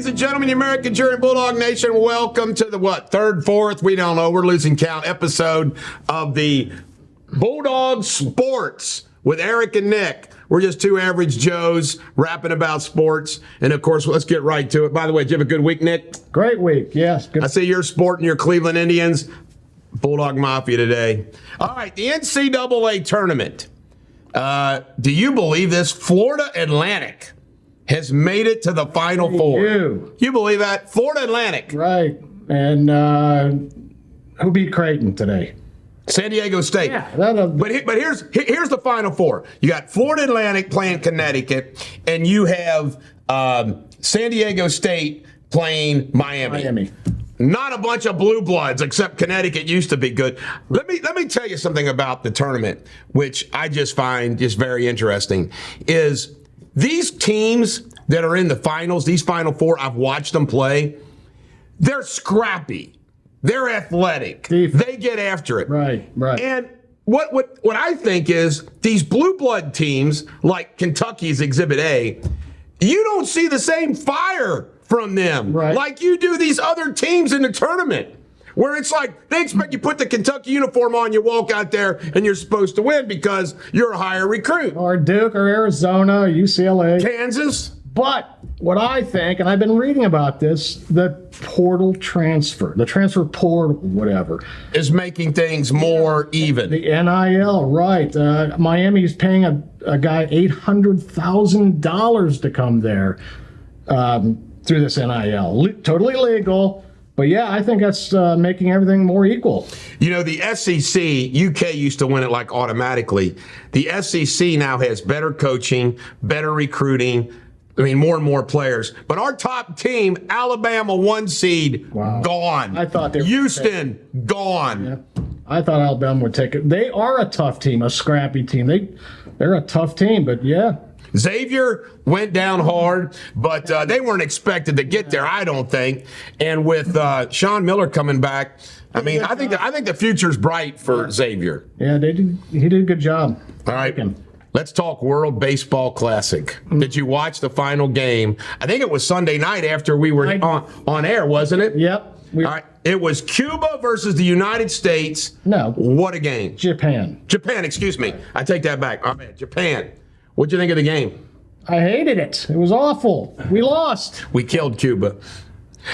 Ladies and gentlemen, the American Jury Bulldog Nation, welcome to the third, fourth, we don't know, we're losing count, episode of the Bulldog Sports with Eric and Nick. We're just two average Joes rapping about sports. And, of course, let's get right to it. By the way, did you have a good week, Nick? Great week, yes. Good. I see you're sporting your Cleveland Indians. Bulldog Mafia today. All right, the NCAA tournament. Do you believe this? Florida Atlantic has made it to the Final Four. You believe that? Florida Atlantic. Right. And who beat Creighton today? San Diego State. Yeah, but here's the Final Four. You got Florida Atlantic playing Connecticut, and you have San Diego State playing Miami. Not a bunch of blue bloods, except Connecticut used to be good. Let me tell you something about the tournament, which I just find just very interesting, is these teams that are in the finals, these Final Four, I've watched them play, they're scrappy. They're athletic. They get after it. Right. And what I think is these blue blood teams, like Kentucky's Exhibit A, you don't see the same fire from them like you do these other teams in the tournament, where it's like they expect you put the Kentucky uniform on, you walk out there, and you're supposed to win because you're a higher recruit. Or Duke or Arizona or UCLA. Kansas. But what I think, and I've been reading about this, the portal transfer, the transfer portal, whatever, is making things more even. The NIL, right. Miami's paying a guy $800,000 to come there through this NIL. Totally legal. But, yeah, I think that's making everything more equal. You know, the SEC, UK used to win it like automatically. The SEC now has better coaching, better recruiting. I mean, more and more players. But our top team, Alabama 1 seed, gone. I thought they were Houston, gone. Yeah. I thought Alabama would take it. They are a tough team, a scrappy team. They're a tough team, but yeah. Xavier went down hard, but they weren't expected to get there, I don't think. And with Sean Miller coming back, I mean, I think the future's bright for Xavier. Yeah, he did a good job. All right. Let's talk World Baseball Classic. Did you watch the final game? I think it was Sunday night after we were on air, wasn't it? Yep. All right. It was Cuba versus the United States. No. What a game. Japan, excuse me. I take that back. All right, Japan. What'd you think of the game? I hated it. It was awful. We lost. We killed Cuba.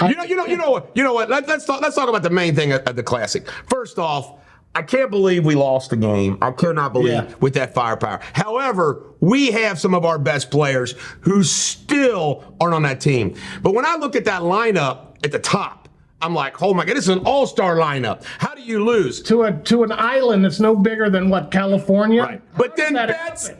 You know what? Let's talk about the main thing of the Classic. First off, I can't believe we lost the game. I cannot believe with that firepower. However, we have some of our best players who still aren't on that team. But when I look at that lineup at the top, I'm like, oh my God, this is an all-star lineup. How do you lose? To an island that's no bigger than, California? Right. But then Betts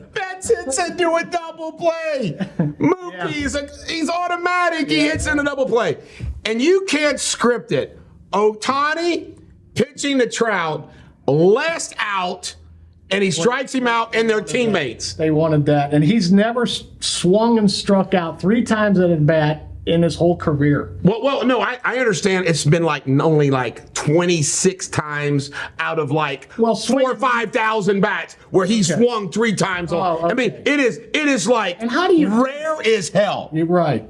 hits into a double play. Mookie, he's automatic. He hits in a double play. And you can't script it. Ohtani pitching to Trout, last out, and he strikes him out and their teammates. They wanted that. And he's never swung and struck out 3 times at a bat in his whole career. Well, no, I understand it's been only 26 times out of 4,000 or 5,000 bats where he swung 3 times. I mean, it is like and how do you, rare as hell. You're right.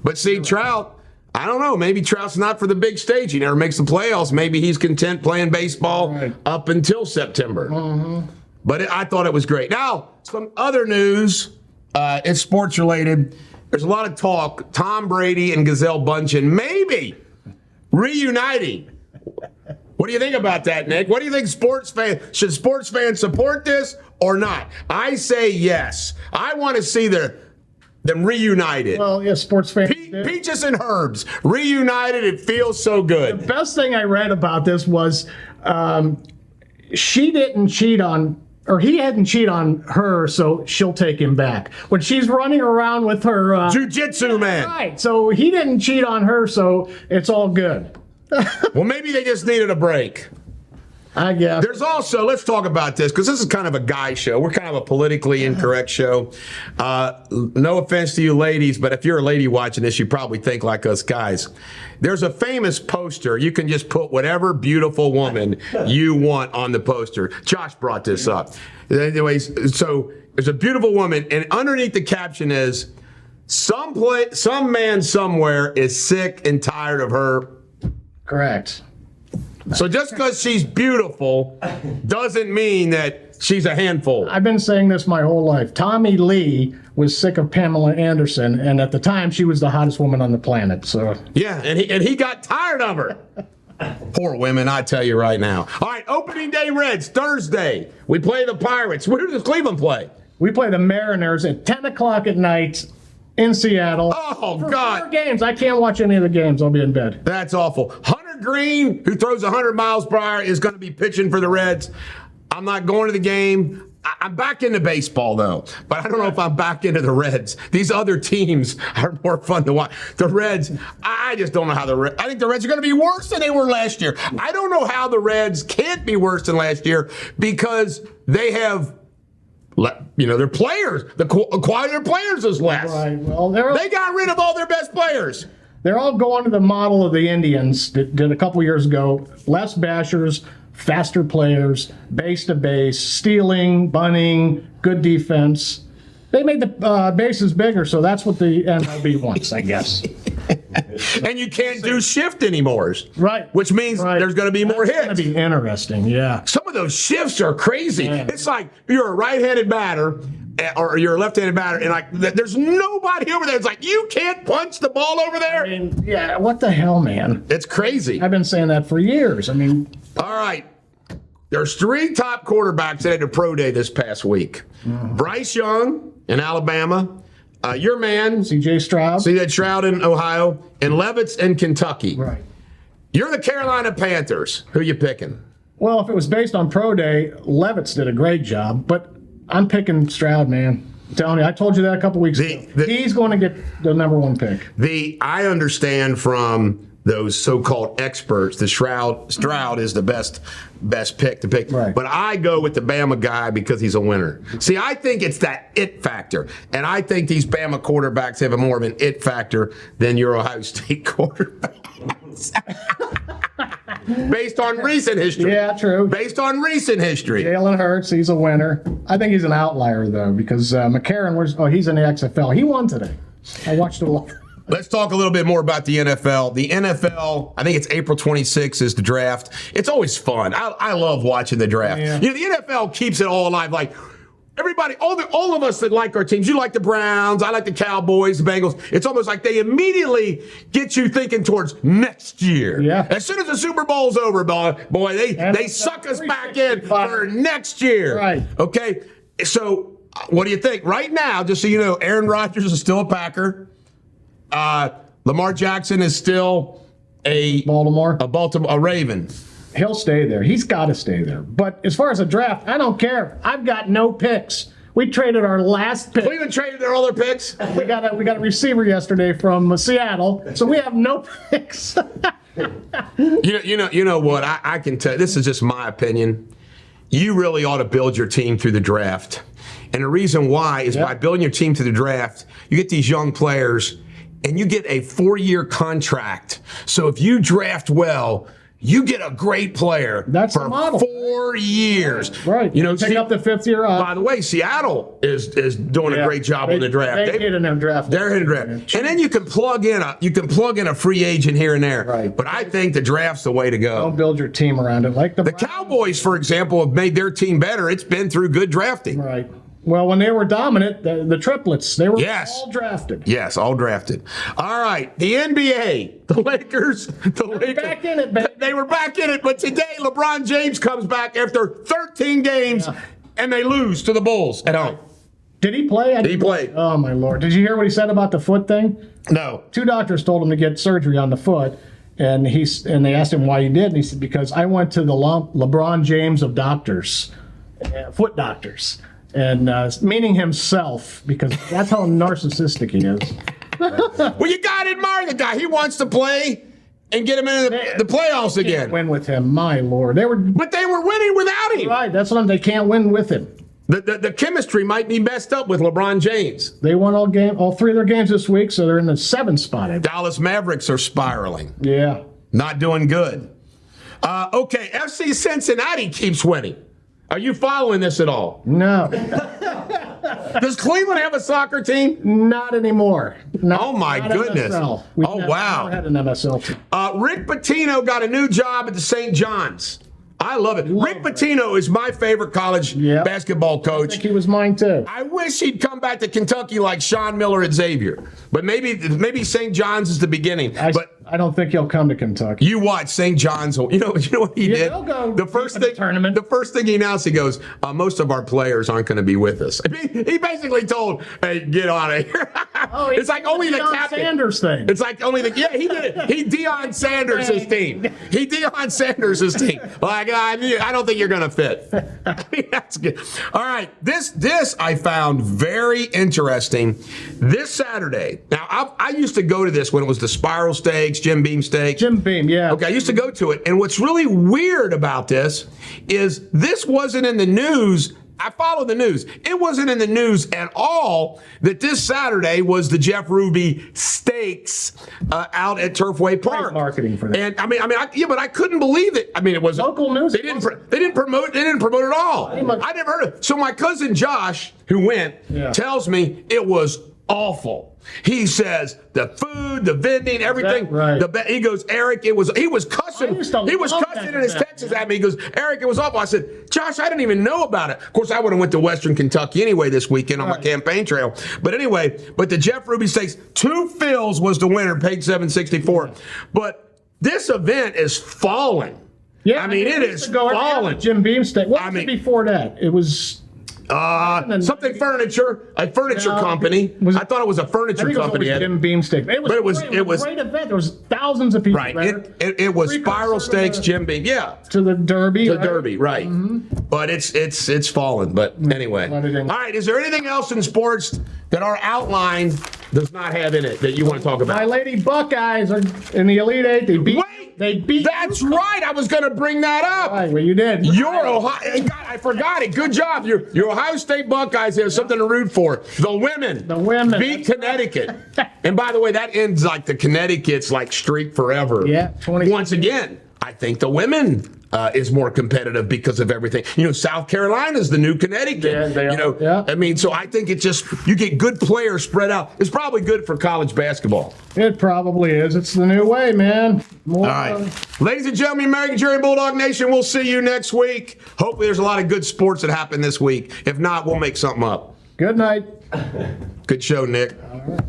But see, Trout, I don't know. Maybe Trout's not for the big stage. He never makes the playoffs. Maybe he's content playing baseball up until September. But I thought it was great. Now, some other news. It's sports related. There's a lot of talk. Tom Brady and GISEL Bündchen maybe reuniting. What do you think about that, Nick? What do you think should sports fans support this or not? I say yes. I want to see them reunited. Well, yeah, sports fans. Peaches and Herbs reunited. It feels so good. The best thing I read about this was she didn't cheat on, or he hadn't cheated on her, so she'll take him back. When she's running around with her jiu-jitsu man. Right. So he didn't cheat on her, so it's all good. Well, maybe they just needed a break. I guess. There's also, let's talk about this, because this is kind of a guy show. We're kind of a politically incorrect show. No offense to you ladies, but if you're a lady watching this, you probably think like us guys. There's a famous poster. You can just put whatever beautiful woman you want on the poster. Josh brought this up. Anyways, so there's a beautiful woman, and underneath the caption is, some man somewhere is sick and tired of her. Correct. So just because she's beautiful doesn't mean that she's a handful. I've been saying this my whole life. Tommy Lee was sick of Pamela Anderson, and at the time, she was the hottest woman on the planet. So Yeah, and he got tired of her. Poor women, I tell you right now. All right, opening day Reds, Thursday. We play the Pirates. Where does Cleveland play? we play the Mariners at 10 o'clock at night in Seattle. Oh, For God. 4 games. I can't watch any of the games. I'll be in bed. That's awful. Hunter Green, who throws 100 miles per hour, is going to be pitching for the Reds. I'm not going to the game. I'm back into baseball, though, but I don't know if I'm back into the Reds. These other teams are more fun to watch. The Reds, I just don't know how the Reds, I think the Reds are going to be worse than they were last year. I don't know how the Reds can't be worse than last year because they have, their players, the quality of their players is less. Right. Well, They got rid of all their best players. they're all going to the model of the Indians that did a couple years ago. Less bashers, faster players, base to base, stealing, bunting, good defense. They made the bases bigger, so that's what the MLB wants, I guess. And you can't do shift anymore. Right. Which means there's going to be more It's hits. going to be interesting, yeah. Some of those shifts are crazy. Yeah. It's like you're a right-handed batter or you're a left-handed batter, and like there's nobody over there. It's like you can't punch the ball over there. I mean, yeah, what the hell, man? It's crazy. I've been saying that for years. I mean, All right. There's 3 top quarterbacks that had a pro day this past week. Bryce Young in Alabama, your man, CJ Stroud. C.J. Stroud in Ohio, and Levitz in Kentucky. Right. You're the Carolina Panthers. Who you picking? Well, if it was based on pro day, Levitz did a great job, but I'm picking Stroud, man. I'm telling you, I told you that a couple weeks ago. He's going to get the number 1 pick. I understand from those so-called experts that Stroud is the best pick to pick. Right. But I go with the Bama guy because he's a winner. See, I think it's that it factor. And I think these Bama quarterbacks have a more of an it factor than your Ohio State quarterbacks. Based on recent history. Yeah, true. Based on recent history. Jalen Hurts, he's a winner. I think he's an outlier, though, because McCarron, he's in the XFL. He won today. I watched it a lot. Let's talk a little bit more about the NFL. The NFL, I think it's April 26th is the draft. It's always fun. I love watching the draft. Yeah. The NFL keeps it all alive. Like everybody, all of us that like our teams, you like the Browns, I like the Cowboys, the Bengals. It's almost like they immediately get you thinking towards next year. Yeah. As soon as the Super Bowl's over, boy, they suck us back in for next year. Right. Okay. So what do you think? Right now, just so you know, Aaron Rodgers is still a Packer. Lamar Jackson is still a Raven. He'll stay there. He's got to stay there. But as far as a draft, I don't care. I've got no picks. We traded our last pick. Cleveland traded their other picks. We got a receiver yesterday from Seattle, so we have no picks. You know what? I can tell. This is just my opinion. You really ought to build your team through the draft, and the reason why is by building your team through the draft, you get these young players. And you get a 4-year contract. So if you draft well, you get a great player for the model. 4 years. Right. Pick up the 5th year off. By the way, Seattle is doing a great job on the draft. They're hitting them draft. They're hitting draft. And then you can plug in a free agent here and there. Right. But I think the draft's the way to go. Don't build your team around it. Like the Cowboys, for example, have made their team better. It's been through good drafting. Right. Well, when they were dominant, the triplets, they were all drafted. Yes, all drafted. All right, the NBA, the Lakers. Back in it, baby. They were back in it, but today LeBron James comes back after 13 games, and they lose to the Bulls at home. Did he play? He played. Oh, my Lord. Did you hear what he said about the foot thing? No. 2 doctors told him to get surgery on the foot, and they asked him why he did, and he said, because I went to the LeBron James of doctors, foot doctors. And meaning himself, because that's how narcissistic he is. Well, you got to admire the guy. He wants to play and get him into the playoffs again. Can't win with him, my Lord. But they were winning without him. Right, that's what they can't win with him. The chemistry might be messed up with LeBron James. They won all 3 of their games this week, so they're in the 7th spot. Dallas Mavericks are spiraling. Yeah. Not doing good. Okay, FC Cincinnati keeps winning. Are you following this at all? No. Does Cleveland have a soccer team? Not anymore. Oh, my goodness. MSL. We've Oh, never, wow. never had an MSL team. Rick Pitino got a new job at the St. John's. I love it. Rick Pitino is my favorite college basketball I coach. think he was mine too. I wish he'd come back to Kentucky like Sean Miller at Xavier. But maybe St. John's is the beginning. I don't think he'll come to Kentucky. You watch St. John's. You know what he did? they'll go The first deep in the thing, tournament. the first thing he announced, he goes, "Most of our players aren't going to be with us." I mean, he basically told, "Hey, get out of here." It's like only the captain. Sanders thing. It's like only the he did it. He Deion Sanders' team. He Deion Sanders' team. Like I don't think you're going to fit. I mean, that's good. All right, this I found very interesting. This Saturday. Now I used to go to this when it was the Spiral Stakes, Jim Beam Stakes. Jim Beam, yeah. Okay, I used to go to it. And what's really weird about this is this wasn't in the news. I follow the news. It wasn't in the news at all that this Saturday was the Jeff Ruby Stakes out at Turfway Park. Great marketing for that. And but I couldn't believe it. I mean, it was Local news. They didn't promote. They didn't promote it all. I never heard of it. So my cousin Josh, who went, tells me it was awful. He says the food, the vending, everything. Right. He goes, Eric, he was cussing. He was cussing in his texts at me. He goes, Eric, it was awful. I said, Josh, I didn't even know about it. Of course, I would have went to Western Kentucky anyway this weekend on my campaign trail. But anyway, the Jeff Ruby Stakes, 2 fills was the winner, paid $764. But this event is falling. Yeah, I mean, it is falling. Jim Beam Stakes. What was it before that? It was something furniture, a furniture company. I thought it was a furniture company. It was Jim Beam Stakes. It was a great event. There was thousands of people there. It was Spiral Stakes, Jim Beam. Yeah. To the Derby. Derby, right. Mm-hmm. But it's fallen. But anyway. All right. Is there anything else in sports that our outline does not have in it that you want to talk about? My Lady Buckeyes are in the Elite Eight. They beat. That's right. I was going to bring that up. Right, well, you did. Your Ohio. God, I forgot it. Good job. Your Ohio State Buckeyes have something to root for. The women beat Connecticut. And by the way, that ends like the Connecticut's like streak forever. Yeah. Once again, I think the women is more competitive because of everything. South Carolina's the new Connecticut. Yeah, they are. Yeah. I mean, so I think you get good players spread out. It's probably good for college basketball. It probably is. It's the new way, man. All right. Ladies and gentlemen, American Jerry Bulldog Nation, we'll see you next week. Hopefully there's a lot of good sports that happen this week. If not, we'll make something up. Good night. Good show, Nick. All right.